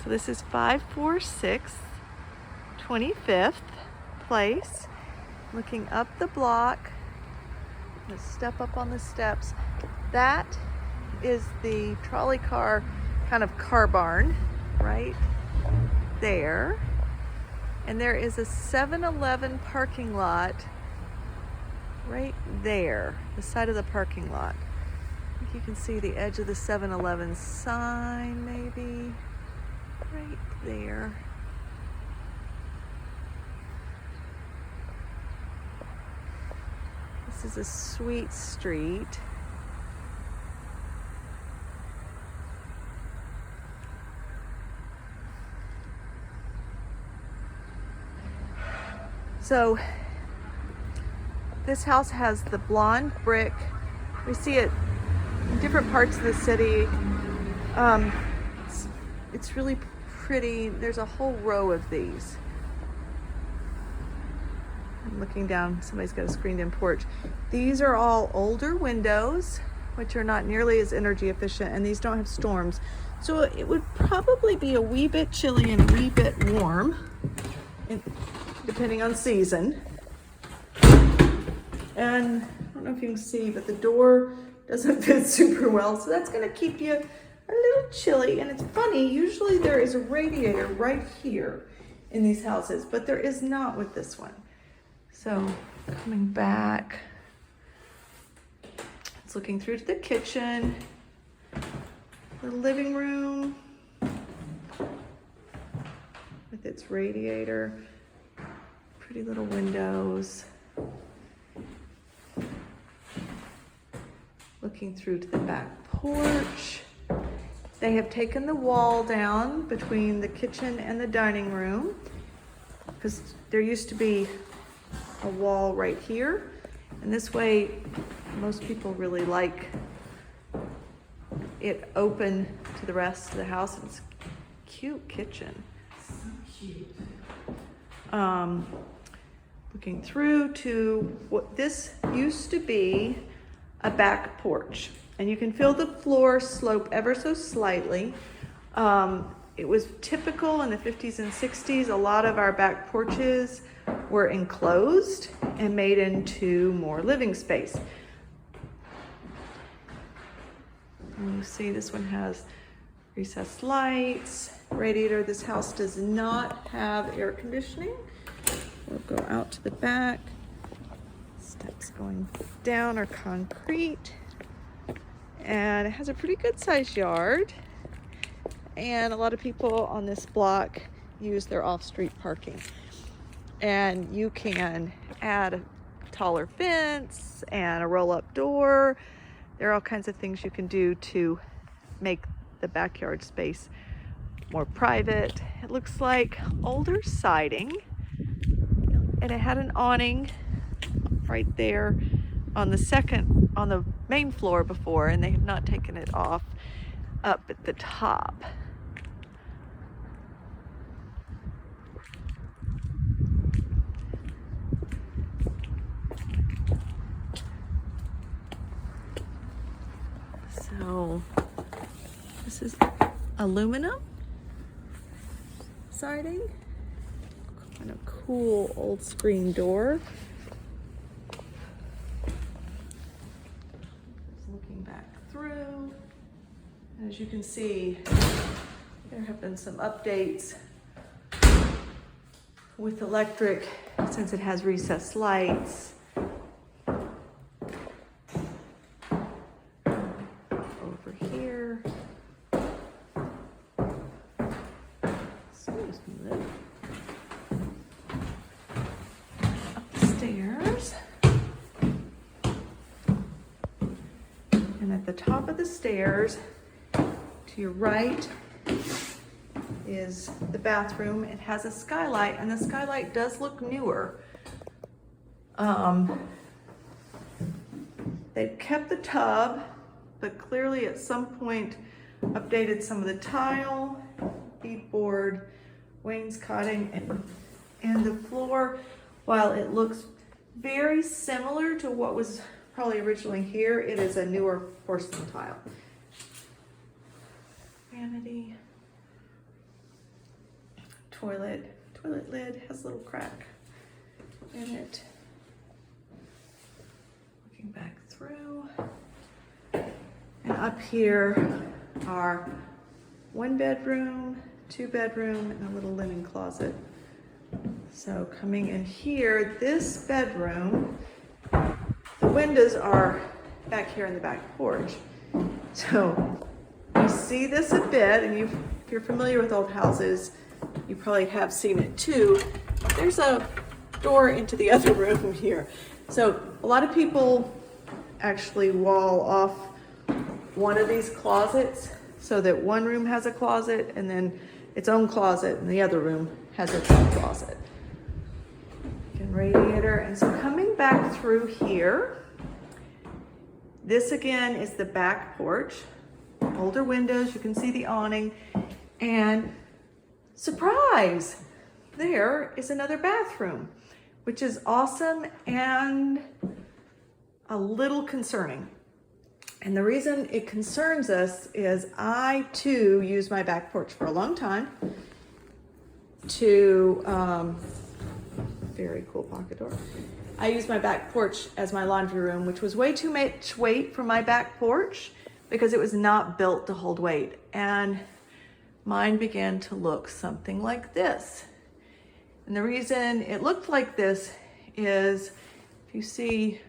So this is 546 25th Place. Looking up the block. Let's step up on the steps. That is the trolley car, kind of car barn right there. And there is a 7-Eleven parking lot right there, the side of the parking lot. I think you can see the edge of the 7-Eleven sign, maybe, right there. This is a sweet street. So this house has the blonde brick. We see it in different parts of the city. It's really pretty. There's a whole row of these. I'm looking down, somebody's got a screened-in porch. These are all older windows, which are not nearly as energy efficient, and these don't have storms. So it would probably be a wee bit chilly and a wee bit warm, depending on season. And I don't know if you can see, but the door doesn't fit super well, so that's gonna keep you a little chilly. And it's funny, usually there is a radiator right here in these houses, but there is not with this one. So coming back, it's looking through to the kitchen, the living room with its radiator, pretty little windows. Looking through to the back porch. They have taken the wall down between the kitchen and the dining room because there used to be a wall right here, and this way most people really like it open to the rest of the house. It's a cute kitchen. So cute. Looking through to what this used to be a back porch, and you can feel the floor slope ever so slightly. It was typical in the 50s and 60s. A lot of our back porches were enclosed and made into more living space. And you see this one has recessed lights, radiator. This house does not have air conditioning. We'll go out to the back. Steps going down are concrete. And it has a pretty good sized yard. And a lot of people on this block use their off-street parking. And you can add a taller fence and a roll-up door. There are all kinds of things you can do to make the backyard space more private. It looks like older siding, and it had an awning right there on the main floor before, and they have not taken it off up at the top. So this is aluminum siding, kind of cool old screen door. Just looking back through, as you can see, there have been some updates with electric since it has recessed lights. And at the top of the stairs, to your right, is the bathroom. It has a skylight, and the skylight does look newer. They've kept the tub, but clearly at some point updated some of the tile, beadboard, wainscoting, and the floor. While it looks very similar to what was probably originally here, it is a newer porcelain tile. Vanity. toilet lid has a little crack in it. Looking back through. And up here are 1 bedroom, 2 bedroom, and a little linen closet. So coming in here, this bedroom, the windows are back here in the back porch. So you see this a bit, and if you're familiar with old houses, you probably have seen it too. There's a door into the other room here. So a lot of people actually wall off one of these closets so that one room has a closet and then its own closet, and the other room has its own closet. And radiator. And so coming back through here, this again is the back porch. Older windows, you can see the awning, and surprise, there is another bathroom, which is awesome and a little concerning. And the reason it concerns us is I too use my back porch for a long time to, very cool pocket door. I use my back porch as my laundry room, which was way too much weight for my back porch because it was not built to hold weight. And mine began to look something like this. And the reason it looked like this is, if you see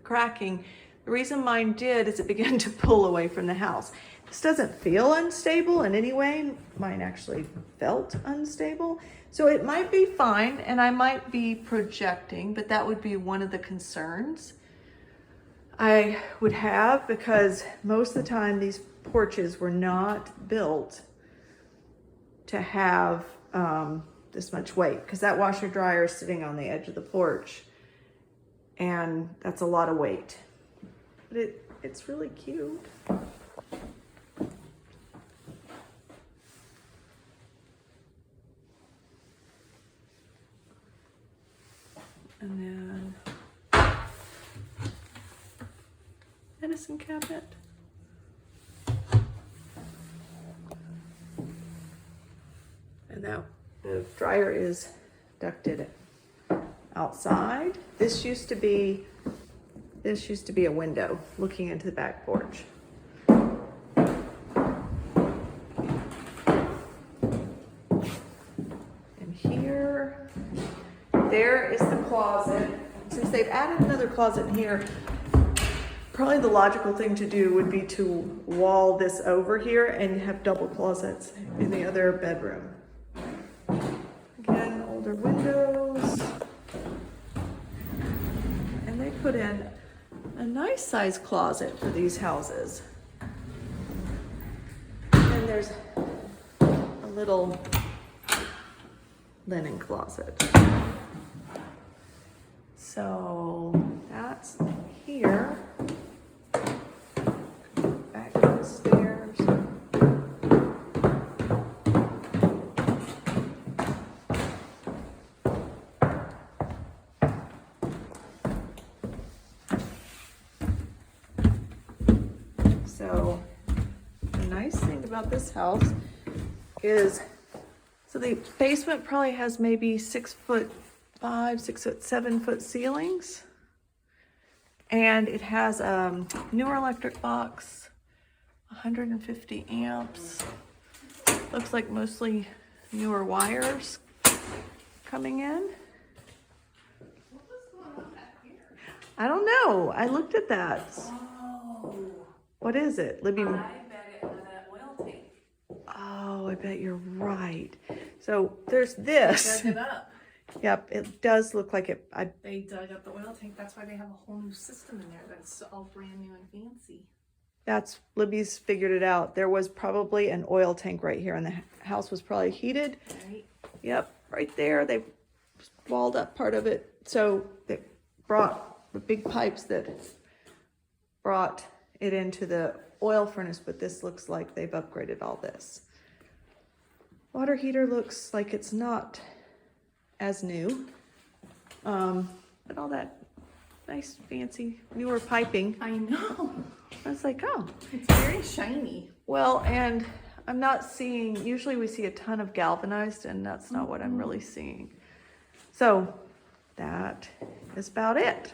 cracking, the reason mine did is it began to pull away from the house. This doesn't feel unstable in any way. Mine actually felt unstable. So it might be fine and I might be projecting, but that would be one of the concerns I would have, because most of the time these porches were not built to have this much weight, because that washer dryer is sitting on the edge of the porch and that's a lot of weight. But it's really cute. And then medicine cabinet. And now the dryer is ducted outside. This used to be a window looking into the back porch. And here, there is the closet. Since they've added another closet in here, probably the logical thing to do would be to wall this over here and have double closets in the other bedroom. Again, older windows. And they put in a nice size closet for these houses. And there's a little linen closet. So that's here. Back to the stairs. So the nice thing about this house is, so the basement probably has maybe 6'5", 6'7" ceilings. And it has a newer electric box, 150 amps. Looks like mostly newer wires coming in. What was going on back here? I don't know. I looked at that. Oh. What is it, Libby? I bet it was that oil tank. Oh, I bet you're right. So there's this. Dug it up. Yep, it does look like it. They dug up the oil tank. That's why they have a whole new system in there that's all brand new and fancy. That's, Libby's figured it out. There was probably an oil tank right here, and the house was probably heated. Right? Yep, right there. They walled up part of it. So they brought the big pipes that brought it into the oil furnace, but this looks like they've upgraded all this. Water heater looks like it's not as new, but all that nice fancy newer piping. I know. I was like, oh, It's very shiny. well, and I'm not seeing, usually we see a ton of galvanized and that's not what I'm really seeing. So that is about it.